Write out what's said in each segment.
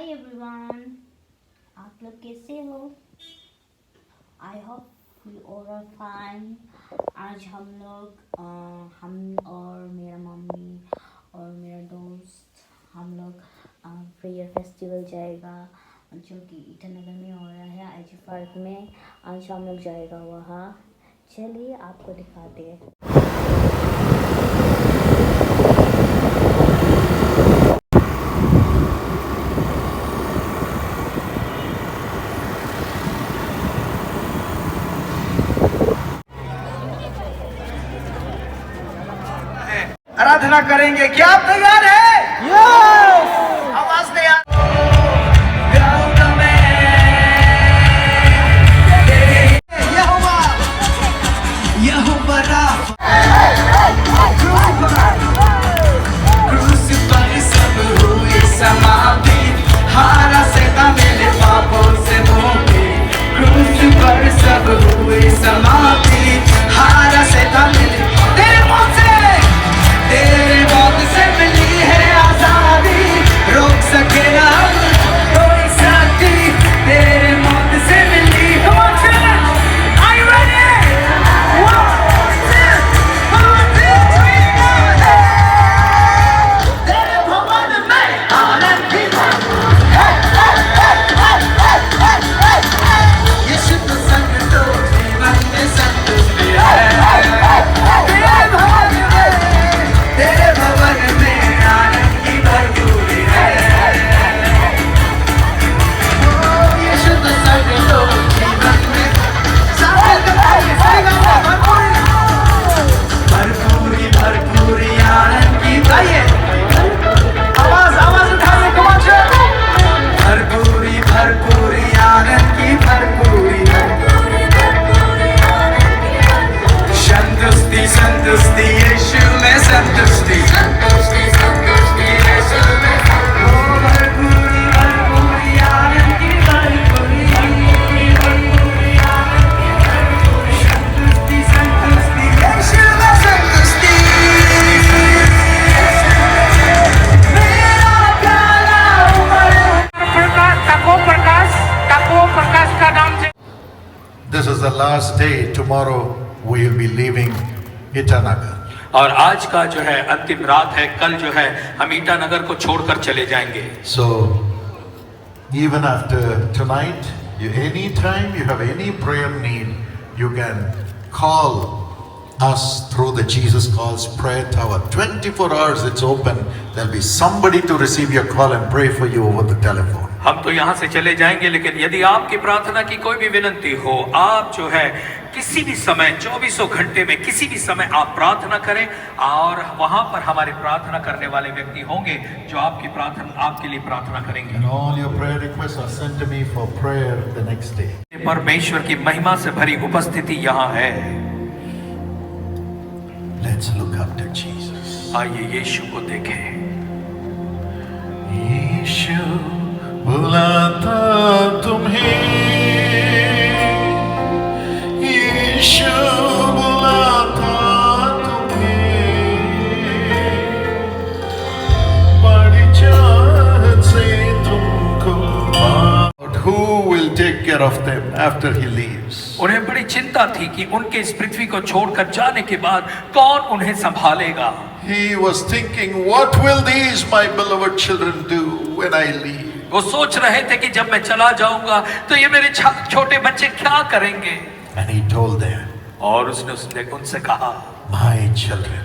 Hi everyone, आप लोग कैसे हो? I hope we all are fine. आज हम और मेरा मम्मी और मेरा दोस्त हम लोग प्रेयर फेस्टिवल जाएगा जो कि ईटानगर में हो रहा है, आईजी पार्क में। आज हम लोग जाएगा वहाँ। चलिए आपको दिखाते हैं। आराधना करेंगे। क्या आप तैयार हैं? यस। आवाज नहीं आ This is the last day. Tomorrow we will be leaving Itanagar. और आज का जो है अंतिम रात है। कल जो है हम ईटानगर को छोड़कर चले जाएंगे। So even after tonight, any time you have any prayer need, you can call us through the Jesus Calls Prayer Tower. 24 hours it's open. There'll be somebody to receive your call and pray for you over the telephone. हम तो यहाँ से चले जाएंगे, लेकिन यदि आपकी प्रार्थना की कोई भी विनंती हो, आप जो है किसी भी समय 24 घंटे में किसी भी समय आप प्रार्थना करें और वहां पर हमारे प्रार्थना करने वाले व्यक्ति होंगे जो आपके लिए प्रार्थना करेंगे। And all your prayer requests are sent to me for prayer the next day. परमेश्वर की महिमा से भरी उपस्थिति यहाँ है। Let's look up to Jesus. आइए यीशु को देखें। यीशु बुलाता तुम्हें, यीशु बुलाता तुम्हें, बड़ी चाहत से तुमको। But who will take care of them after he leaves? उन्हें बड़ी चिंता थी कि उनके इस पृथ्वी को छोड़कर जाने के बाद कौन उन्हें संभालेगा। He was thinking, what will these my beloved children do when I leave? वो सोच रहे थे कि जब मैं चला जाऊंगा तो ये मेरे छोटे बच्चे क्या करेंगे। And he told them, और उसने उनसे कहा, my children,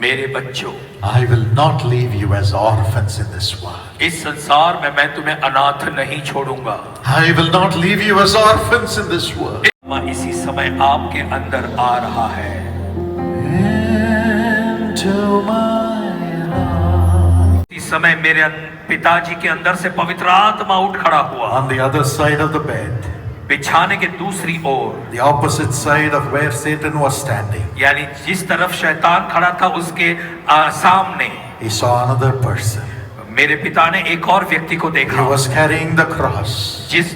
मेरे बच्चों, I will not leave you as orphans in this world. इस संसार में मैं तुम्हें अनाथ नहीं छोड़ूंगा। I will not leave you as orphans in this world. इसी समय आपके अंदर आ रहा है। Into my heart. इस समय मेरे पिताजी के अंदर से पवित्र आत्मा उठ खड़ा हुआ। On the other side of the bed, बिछाने के दूसरी ओर, the opposite side of where Satan was standing, यानी जिस तरफ शैतान खड़ा था उसके सामने, he saw another person. मेरे पिता ने एक और व्यक्ति को देखा। He was carrying the cross.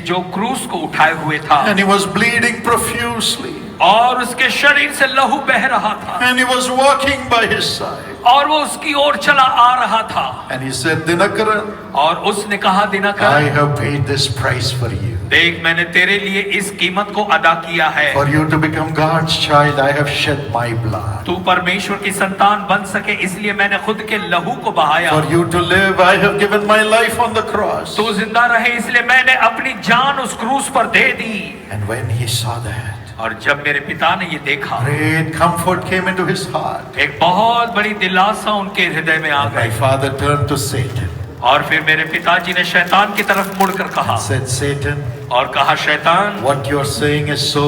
जो क्रूस को उठाए हुए था। And he was bleeding profusely. और उसके शरीर से लहू बह रहा था। And he was walking by his side. और वो उसकी ओर चला आ रहा था And he said, Dinakaran, और उसने कहा I Dinkar, have paid this price for you. देख मैंने तेरे लिए इस कीमत को अदा किया है। For you to become God's child, I have shed my blood. तू परमेश्वर की संतान बन सके इसलिए मैंने खुद के लहू को बहाया। For you to live, I have given my life on the cross. तू जिंदा रहे इसलिए मैंने अपनी जान उस क्रूस पर दे दी। And when he saw that, और जब मेरे पिता ने ये देखा, great comfort came into his heart. एक बहुत बड़ी दिलासा उनके हृदय में आ My गई। father turned to Satan और फिर मेरे पिताजी ने शैतान की तरफ मुड़कर कहा and said, Satan, और कहा, शैतान, what you are saying is so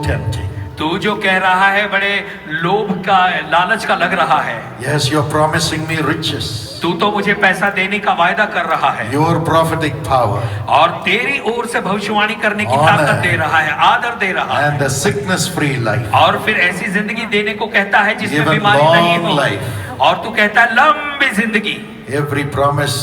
tempting. तू जो कह रहा है बड़े लोभ का, लालच का लग रहा है। Yes, you are promising me riches, तू तो मुझे पैसा देने का वायदा कर रहा है your prophetic power, और तेरी ओर से भविष्यवाणी करने की Honor. ताकत दे रहा है, आदर दे रहा है, and the sickness-free life. और फिर ऐसी जिंदगी देने को कहता है जिसमें Given बीमारी नहीं long हो, life. और तू कहता है लंबी जिंदगी। Every promise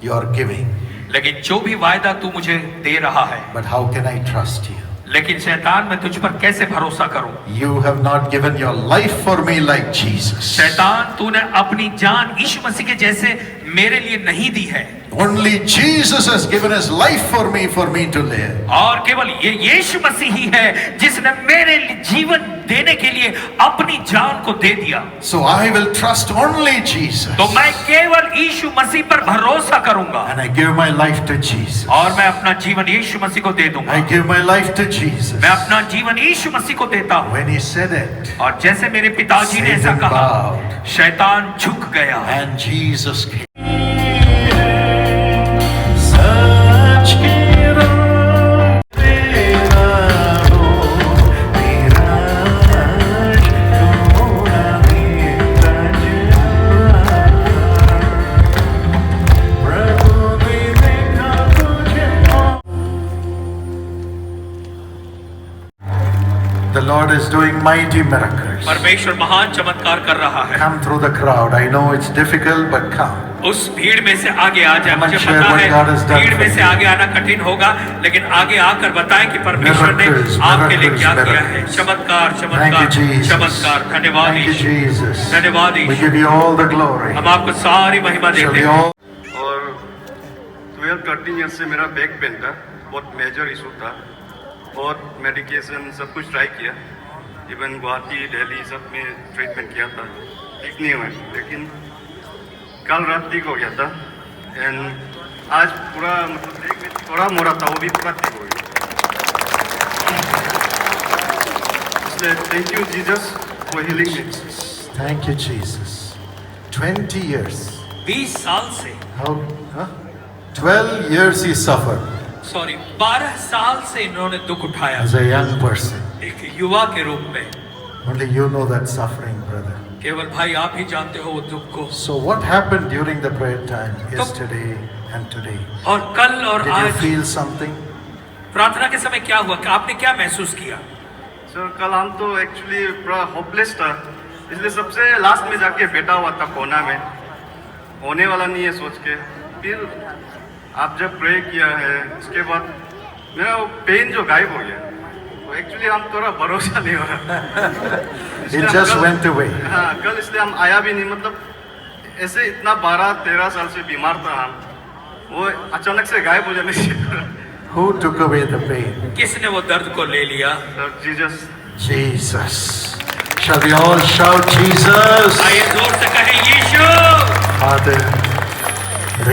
you are giving, लेकिन जो भी वायदा तू मुझे दे रहा है, but how can I trust you? लेकिन शैतान मैं तुझ पर कैसे भरोसा करूं? You have not given your life for me like Jesus. शैतान, तूने अपनी जान यीशु मसीह के जैसे मेरे लिए नहीं दी है। Only Jesus has given his life for me to live. और केवल ये यीशु मसीह ही है जिसने मेरे लिए जीवन देने के लिए अपनी जान को दे दिया। So I will trust only Jesus. तो मैं केवल यीशु मसीह पर भरोसा करूंगा And I give my life to Jesus. और मैं अपना जीवन यीशु मसीह को दे दूंगा। I give my life to Jesus. मैं अपना जीवन यीशु मसीह को देता हूँ। When he said it, और जैसे मेरे पिताजी ने ऐसा Satan कहा, bowed. शैतान झुक गया। and Jesus came. The Lord is doing mighty miracles. परमेश्वर महान चमत्कार कर रहा है। Come through the crowd. I know it's difficult, but come. उस भीड़ में से आगे आ जाए। Come and मुझे share पता what है God has done भीड़ for में से you. आगे आना कठिन होगा, लेकिन आगे आकर बताएं कि परमेश्वर ने Miracles, आपके लिए क्या miracles, किया है। miracles. चमत्कार, Thank you, चमत्कार, Jesus. चमत्कार। धन्यवाद Thank you, यीशु, Jesus. धन्यवाद We Yeshu. give you all the glory. हम आपको सारी महिमा Shall देते we हैं। all? और 12-13 ईयर से मेरा बैक पेन था, बहुत मेजर इशू था, बहुत मेडिकेशन सब कुछ ट्राई किया, इवन गुवाहाटी दिल्ली सब में ट्रीटमेंट किया था, ठीक नहीं हुआ। लेकिन कल रात ठीक हो गया था एंड आज पूरा मतलब एक में थोड़ा मोड़ा था, वो भी पूरा ठीक हो गया। इसलिए thank you Jesus for healing me. Thank you, Jesus. 20 years. 20 साल से, How? Huh? 12 years he suffered 12 साल से इन्होंने दुख उठाया as a young person. एक युवा के रूप में। Only you know that suffering, brother. केवल भाई आप ही जानते हो वो दुख को। So what happened during the prayer time yesterday and today? और कल और Did you आज feel something? प्रार्थना के समय क्या हुआ, कि आपने क्या महसूस किया? सर कल हम तो एक्चुअली पूरा होपलेस था, इसलिए सबसे लास्ट में जाके बैठा हुआ था कोना में, होने वाला नहीं है सोच के। फिर आप जब प्रे किया है उसके बाद मेरा वो पेन जो गायब हो गया, वो एक्चुअली हम थोड़ा भरोसा नहीं हो रहा। It just went away. हाँ कल इसलिए हम आया भी नहीं, मतलब ऐसे इतना 12-13 साल से बीमार था हम, वो अचानक से गायब हो जाने से Who took away the pain? किसने वो दर्द को ले लिया? Sir Jesus. Jesus. Shall we all shout Jesus? आइए जोर से कहें यीशु। Father,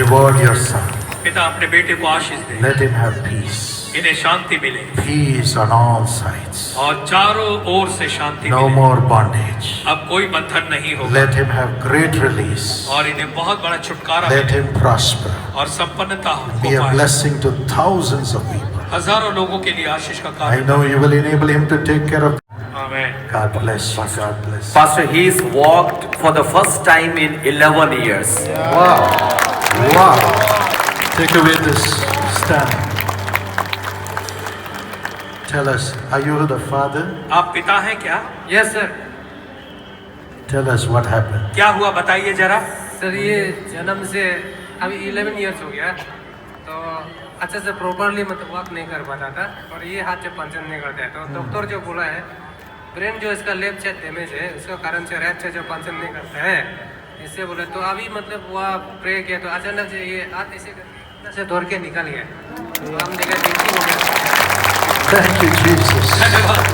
reward your son. पिता अपने बेटे को आशीष दे, Let him have peace. इन्हें शांति मिले Peace on all sides. और चारों ओर से शांति No मिले। more bondage. अब कोई बंधन नहीं होगा Let him have great release. और इन्हें बहुत बड़ा छुटकारा Let मिले him prosper. और संपन्नता Be को a पाए। blessing to thousands of people. हजारों लोगों के लिए आशीष का I कार्य। know you will enable him to take care of. आमीन। God bless you. God bless you. Pastor, he's walked for the first time in 11 years. Wow. Wow. Take away this stand. Tell us, are you the father? आप पिता हैं क्या? Yes sir. Tell us what happened. क्या हुआ बताइए जरा। Sir ये जन्म से अभी 11 इयर्स हो गया, तो अच्छे से प्रॉपरली मतलब वॉक नहीं कर पाता था और ये हाथ से पंचन नहीं करता है, तो डॉक्टर जो बोला है ब्रेन जो इसका लेफ्ट साइड डैमेज है, उसका कारण से राइट साइड जो फंक्शन नहीं करता है, इससे बोले तो अभी मतलब वो प्रे किया तो अचानक से ये हाथ ऐसे दौड़ के निकल गया, तो हम देखा ठीक हो गया। Thank you, Jesus. धन्यवाद।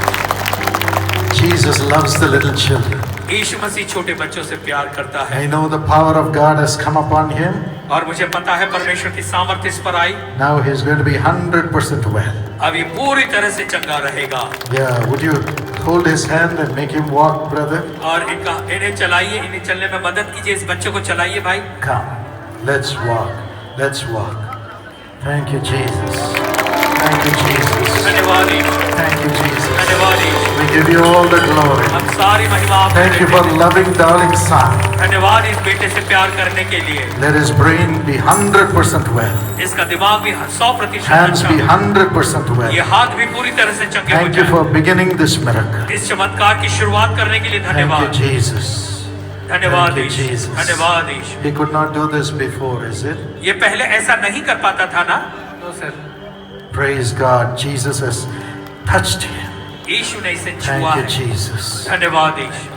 Jesus loves the little children. यीशु मसीह छोटे बच्चों से प्यार करता है I know the power of God has come upon him. और मुझे पता है परमेश्वर की सामर्थ्य इस पर आई। Now he's going to be 100% well. अब ये पूरी तरह से चंगा रहेगा। Yeah, would you hold his hand and make him walk, brother? और इन्हें चलाइए, इन्हें चलने में मदद कीजिए, इस बच्चे को चलाइए भाई। Come, let's walk. Let's walk. Thank you, Jesus. Thank you, Jesus. धन्यवाद यीशु। Thank you, Jesus. धन्यवाद यीशु। We give you all the glory. हम सारी महिमा आपको Thank you देते for हैं। loving darling son. धन्यवाद इस बेटे से प्यार करने के लिए। Let his brain be 100% well. इसका दिमाग भी 100% Hands be अच्छा हो। 100% ये well. हाथ भी पूरी तरह से चंगे हो Thank you जाएं। for beginning this miracle. इस चमत्कार की शुरुआत करने के लिए Thank you, धन्यवाद। Jesus. धन्यवाद Thank you, यीशु। Jesus. धन्यवाद यीशु। He could not do this before, is it? ये पहले ऐसा नहीं कर पाता था ना? No sir. Praise God. Jesus has touched him. Yeshu ने इसे छुआ Thank you, है। Jesus. धन्यवाद यीशु।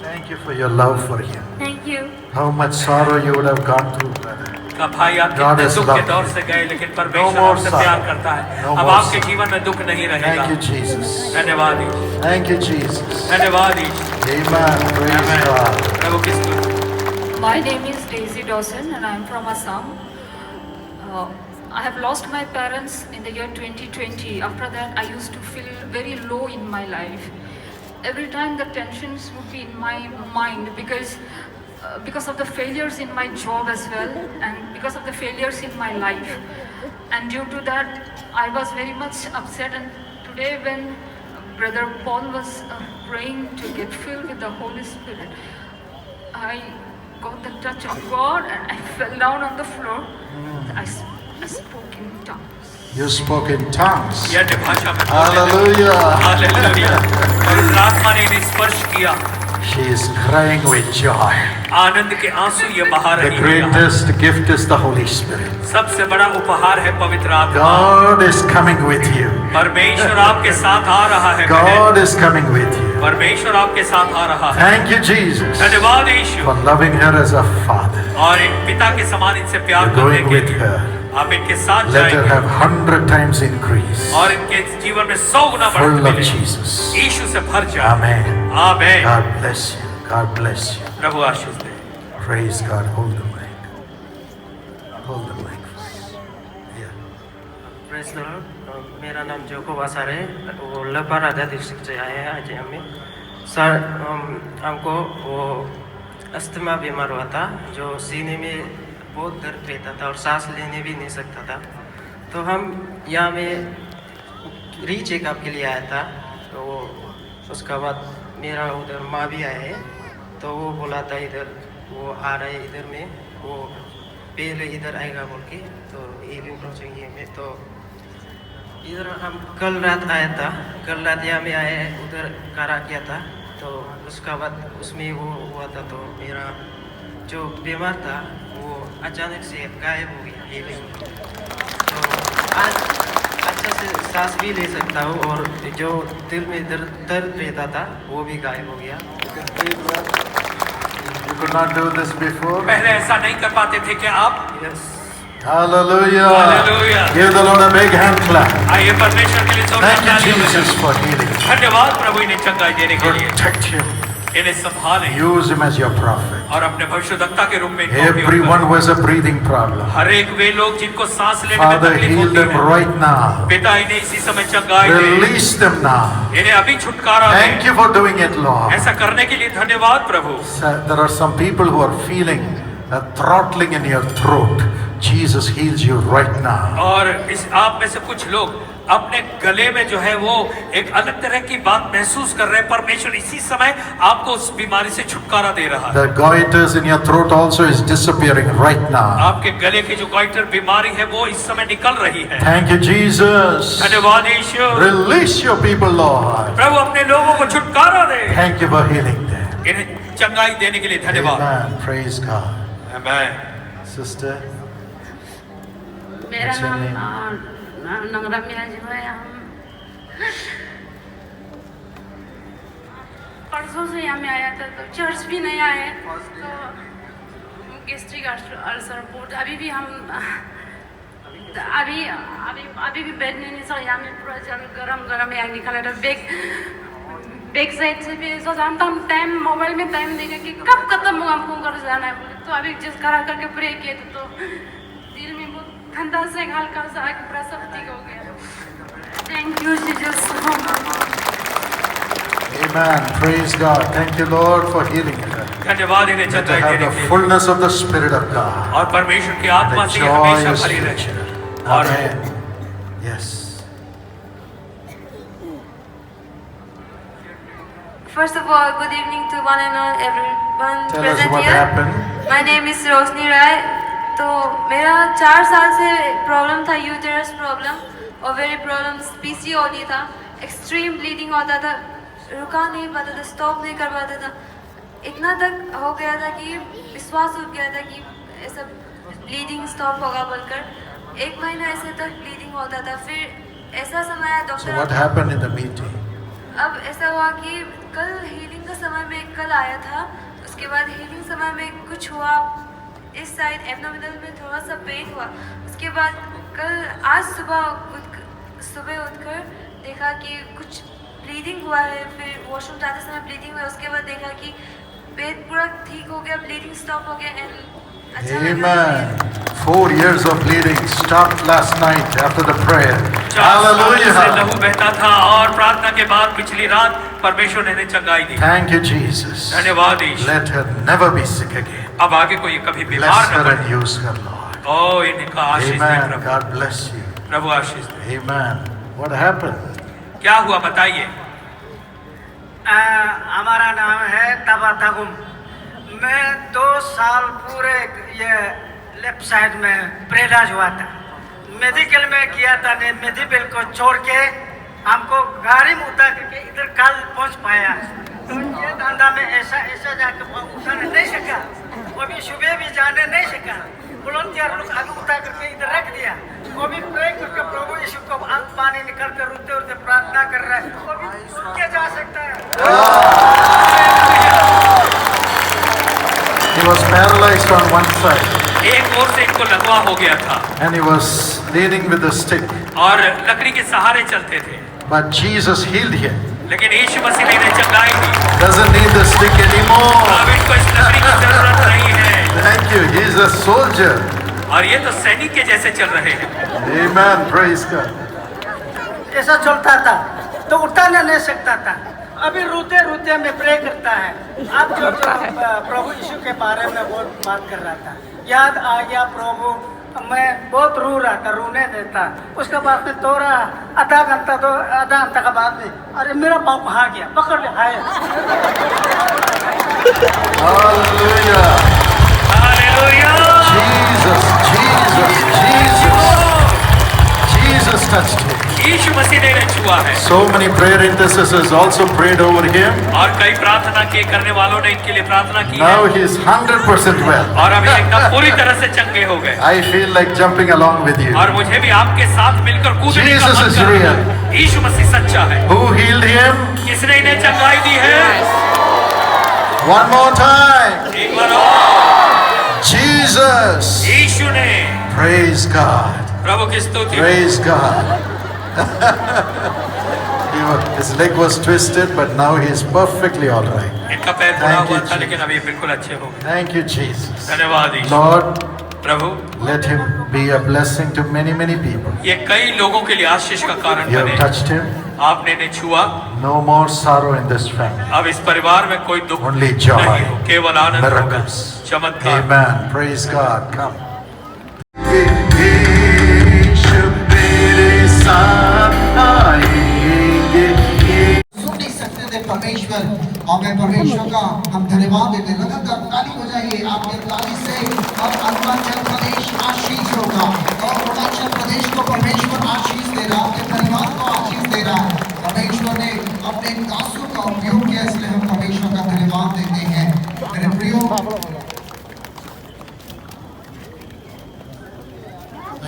Thank you for your love for him. Thank you. How much sorrow you would have gone through, brother. का भाई आप God कितने has दुख के loved दौर you. से गए, लेकिन No परमेश्वर more आपसे sorrow. प्यार करता है। No अब more आपके sorrow. जीवन में दुख नहीं रहेगा। Thank you, Jesus. धन्यवाद यीशु। Thank you, Jesus. धन्यवाद यीशु। Amen. Praise Amen. God. प्रभु की स्तुति। My name is Daisy Dawson and I am from Assam. I have lost my parents in the year 2020. After that, I used to feel very low in my life. Every time the tensions would be in my mind because of the failures in my job as well and because of the failures in my life. And due to that, I was very much upset. And today when Brother Paul was praying to get filled with the Holy Spirit, I got the touch of God and I fell down on the floor. I spoke in tongues. You spoke in tongues. ये अन्य भाषा में Hallelujah. Hallelujah. और उस आत्मा ने इन्हें स्पर्श किया। She is crying with joy. आनंद के आंसू ये बहा The रही है यहाँ। greatest gift is the Holy Spirit. सबसे बड़ा उपहार है पवित्र आत्मा। God is coming with you. परमेश्वर आपके साथ आ रहा है। God is coming with you. परमेश्वर आपके साथ आ रहा है। Thank you, Jesus, धन्यवाद यीशु। for loving her as a father. और एक पिता के समान इनसे प्यार You're करने going के with लिए her. आप इनके साथ Let her जाएंगे have 100 times increase. और इनके जीवन में 100 गुना Full बढ़त of मिले। Jesus. यीशु से भर जाए। Amen. आमीन। God bless you. God bless you. Prabhu Ashish they. Praise God. Hold the mic. Hold the mic. Yeah. Press मेरा नाम जोको बासार है, वो लपर राजा डिस्ट्रिक्ट से आए हैं आज हमें। सर हमको वो अस्थमा बीमार हुआ था, जो सीने में बहुत दर्द रहता था और सांस लेने भी नहीं सकता था। तो हम यहाँ में री चेकअप के लिए आया था। तो वो उसका बाद मेरा उधर माँ भी आए हैं, तो वो बोला था इधर वो आ रहे इधर में, वो पहले इधर आएगा बोल के, तो हीलिंग प्रोजेक्ट ये में। तो इधर हम कल रात आया था, कल रात यहाँ में आए उधर करा किया था। तो उसका बाद उसमें वो हुआ था, तो मेरा जो बीमार था वो अचानक से गायब हो गया हीलिंग। तो आज अच्छा से सांस भी ले सकता हूँ और जो दिल में दर्द रहता था वो भी गायब हो गया। You could not do this before. पहले ऐसा नहीं कर पाते थे क्या आप? Yes. Hallelujah. Hallelujah. Give the Lord a big hand clap. आइए परमेश्वर के लिए जोरदार Thank you, तालियां बजाएं। Jesus, for healing. धन्यवाद प्रभु इन्हें चंगाई देने के लिए। Protect him. इन्हें संभालें Use him as your prophet. और अपने भविष्यद्वक्ता के रूप में इनका उपयोग Everyone करें। who has a breathing problem, हर एक वे लोग जिनको सांस लेने में Father, तकलीफ heal होती them है, right now. पिता इन्हें इसी समय चंगाई दे। Release them now. इन्हें अभी छुटकारा दे। Thank you for doing it, Lord. ऐसा करने के लिए धन्यवाद प्रभु। There are some people who are feeling a throttling in your throat. Jesus heals you right now. और इस आप में से कुछ लोग अपने गले में जो है वो एक अलग तरह की बात महसूस कर रहे हैं। परमेश्वर इसी समय आपको उस बीमारी से छुटकारा दे रहा है। The goiters in your throat also is disappearing right now. आपके गले की जो गोइटर बीमारी है वो इस समय निकल रही है। Thank you, Jesus. धन्यवाद यीशु। Release your people, Lord. प्रभु अपने लोगों को छुटकारा दे। Thank you for healing them. इन्हें चंगाई देने के लिए धन्यवाद। Amen. Praise God. आमीन। Sister, मेरा What's your नाम name? नंगरा मिया जी है। हम परसों से यहाँ में आया था तो चर्च भी नहीं आए तो गैस्ट्रिक अल्सर रिपोर्ट अभी भी हम अभी भी बैठने नहीं सर यहाँ में पूरा जल गरम यहाँ निकाला था बैक साइड से भी सोचा हम टाइम मोबाइल में टाइम देंगे कि कब खत्म होगा हमको घर जाना है बोले तो अभी जिस करा करके प्रे किए थे तो दिल में बहुत ठंडा से हल्का सा आके पूरा सब ठीक हो गया thank you Jesus Amen. Praise God. Thank you, Lord, for healing her. धन्यवाद इन्हें Let her चंगाई have देने the के लिए fullness of the Spirit of God. और परमेश्वर की The आत्मा से joy हमेशा is भरी रहे future. और Amen. Yes. First of all, good evening to one and all, everyone Tell us present what here. happened. My name is रोशनी राय. तो मेरा 4 साल से प्रॉब्लम था uterus problem ovary problem PCOD था एक्सट्रीम ब्लीडिंग होता था रुका नहीं पाता था स्टॉप नहीं कर पाता था इतना तक हो गया था कि विश्वास उठ गया था कि ऐसा ब्लीडिंग स्टॉप होगा बोलकर 1 महीना ऐसे तक ब्लीडिंग होता था फिर ऐसा समय आया So what doctor happened in the meeting? अब ऐसा हुआ कि कल हीलिंग का समय में कल आया था उसके बाद हीलिंग समय में कुछ हुआ इस साइड एब्डोमिनल में थोड़ा सा पेन हुआ उसके बाद कल आज सुबह उठकर देखा कि कुछ ब्लीडिंग हुआ है फिर वॉशरूम जाते समय ब्लीडिंग हुआ उसके बाद देखा कि पेट पूरा ठीक हो गया ब्लीडिंग स्टॉप हो गया एंड अच्छा लगा Amen. 4 years of bleeding stopped last night after the prayer. 4 साल से Hallelujah. लहू बहता था और प्रार्थना के बाद पिछली रात परमेश्वर ने इन्हें चंगाई दी Thank you, Jesus. धन्यवाद ईश्वर Let her never be sick again. अब आगे कोई कभी Bless बीमार her न and use her, Lord. पड़े ओ इनका आशीष दे Amen. Prabhu God bless you. Prabhu Ashish they Amen. What happened? क्या हुआ बताइए हमारा नाम है तबा तगुम मैं 2 साल पूरे ये लेफ्ट साइड में प्रेडाज हुआ था मेडिकल में किया था मेडिकल को छोड़ के हमको गाड़ी में उतार करके इधर कल पहुंच पाया तो ये धंधा में ऐसा जाके उतार नहीं सका वो भी सुबह भी जाने नहीं सका वॉलंटियर लोग आगे उतार करके इधर रख दिया वो भी प्रे करके प्रभु यीशु को आंख पानी निकल कर रोते रोते प्रार्थना कर रहा है वो भी क्या जा सकता है He was paralyzed on one side एक ओर से इनको लकवा हो गया था and he was leaning with a stick. और लकड़ी के सहारे चलते थे But Jesus healed him. लेकिन यीशु मसीह ने इन्हें चंगाई दी Doesn't need the stick anymore. अब इनको इस लकड़ी की जरूरत नहीं है Thank you. He's a soldier. और ये तो सैनिक के जैसे चल रहे हैं Amen. Praise God. ऐसा चलता था तो उठा नहीं सकता था अभी रोते रोते में प्रे करता है अब जो प्रभु यीशु के बारे में बहुत बात कर रहा था याद आ गया प्रभु मैं बहुत रो रहा था रोने देता उसके बाद में थोड़ा आधा घंटा के बाद में अरे मेरा पाँव कहाँ गया पकड़ ले हाय Hallelujah. Hallelujah Jesus touched him. यीशु मसीह ने इन्हें छुआ है So many prayer intercessors also prayed over him. और कई प्रार्थना के करने वालों ने इनके लिए प्रार्थना की Now है he is 100% well. और अभी एकदम पूरी तरह से चंगे हो गए I feel like jumping along with you. और मुझे भी आपके साथ मिलकर कूदने का Jesus मन is कर रहा real. है यीशु मसीह सच्चा है Who healed him? किसने इन्हें चंगाई दी है One more time. एक बार और Jesus. यीशु ने Praise God. प्रभु की स्तुति हो। Praise God. His leg was twisted, but now he is perfectly all right. इनका पैर मुड़ा Thank हुआ you, था लेकिन अभी बिल्कुल अच्छे हो गए Thank you, Jesus. धन्यवाद यीशु Lord, Prabhu let him be a blessing to many, many people. ये कई लोगों के लिए आशीष का कारण You have बने touched him. आपने इन्हें छुआ No more sorrow in this family. अब इस परिवार में कोई दुख Only joy. नहीं हो केवल आनंद होगा Miracles. चमत्कार Amen. Praise God. Come. सुन नहीं सकते थे परमेश्वर और मैं परमेश्वर का हम धन्यवाद देते लगातार ताली बजाइए आपके ताली से और अरुणाचल प्रदेश आशीष होगा और अरुणाचल प्रदेश को परमेश्वर आशीष दे रहा है अपने परिवार को आशीष दे रहा है परमेश्वर ने अपने दासों का उपयोग किया इसलिए हम परमेश्वर का धन्यवाद देते हैं मेरे प्रियो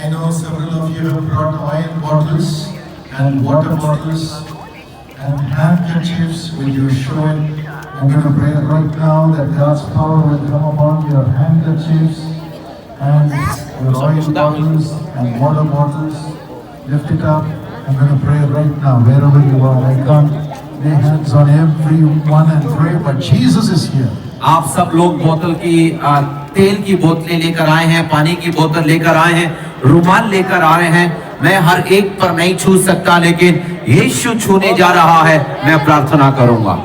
I know several of you have brought oil bottles and water bottles and handkerchiefs. Will you show it I'm going to pray right now that God's power will come upon your handkerchiefs and your oil bottles and water bottles. Lift it up. I'm going to pray right now, wherever you are. I can't lay hands on everyone and pray, but Jesus is here. आप सब लोग बोतल की तेल की बोतलें लेकर आए हैं, पानी की बोतल लेकर आए हैं, रुमाल लेकर आ रहे हैं। मैं हर एक पर नहीं छू सकता, लेकिन यीशु छूने जा रहा है। मैं प्रार्थना करूंगा।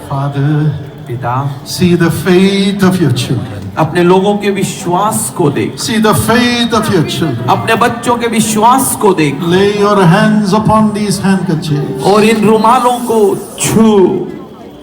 Father, पिता, see the faith of your children. अपने लोगों के विश्वास को देख, See the faith of your children. अपने बच्चों के विश्वास को देख, Lay your hands upon these handkerchiefs. और इन रुमालों को छू।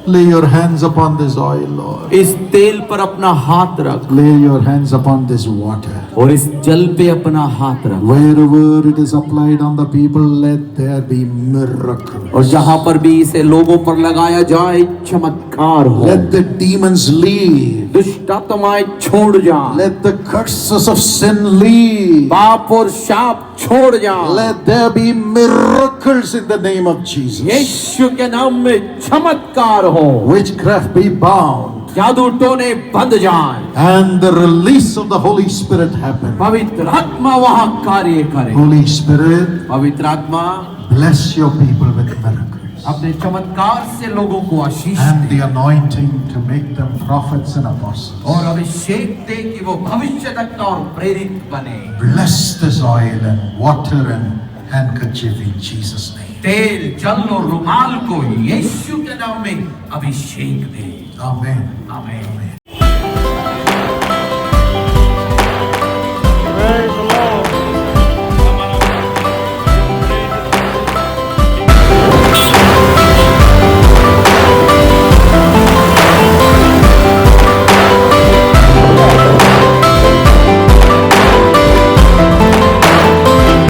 Lay your hands upon this oil, Lord. इस तेल पर अपना हाथ रख, Lay your hands upon this water. और इस जल पे अपना हाथ रख, Wherever it is applied on the people, let there be miracles. और जहां पर भी इसे लोगों पर लगाया जाए चमत्कार हो। Let the demons leave. दुष्ट आत्माएं छोड़ जाएं, Let the curses of sin leave. पाप और शाप छोड़ जाएं। Let there be miracles in the name of Jesus. यीशु के नाम में चमत्कार हो, Witchcraft be bound. जादू टोने बंद जाएं, And the release of the Holy Spirit happen. पवित्र आत्मा वहां कार्य करे। Holy Spirit, पवित्र आत्मा bless your people with miracles. अपने चमत्कार से लोगों को आशीष And they, the anointing to make them prophets and apostles. और अभिषेक दे कि वो भविष्यवक्ता और प्रेरित बने। Bless this oil and water and handkerchief in Jesus' name. तेल, जल और रुमाल को यीशु के नाम में अभिषेक दे। Amen. आमीन।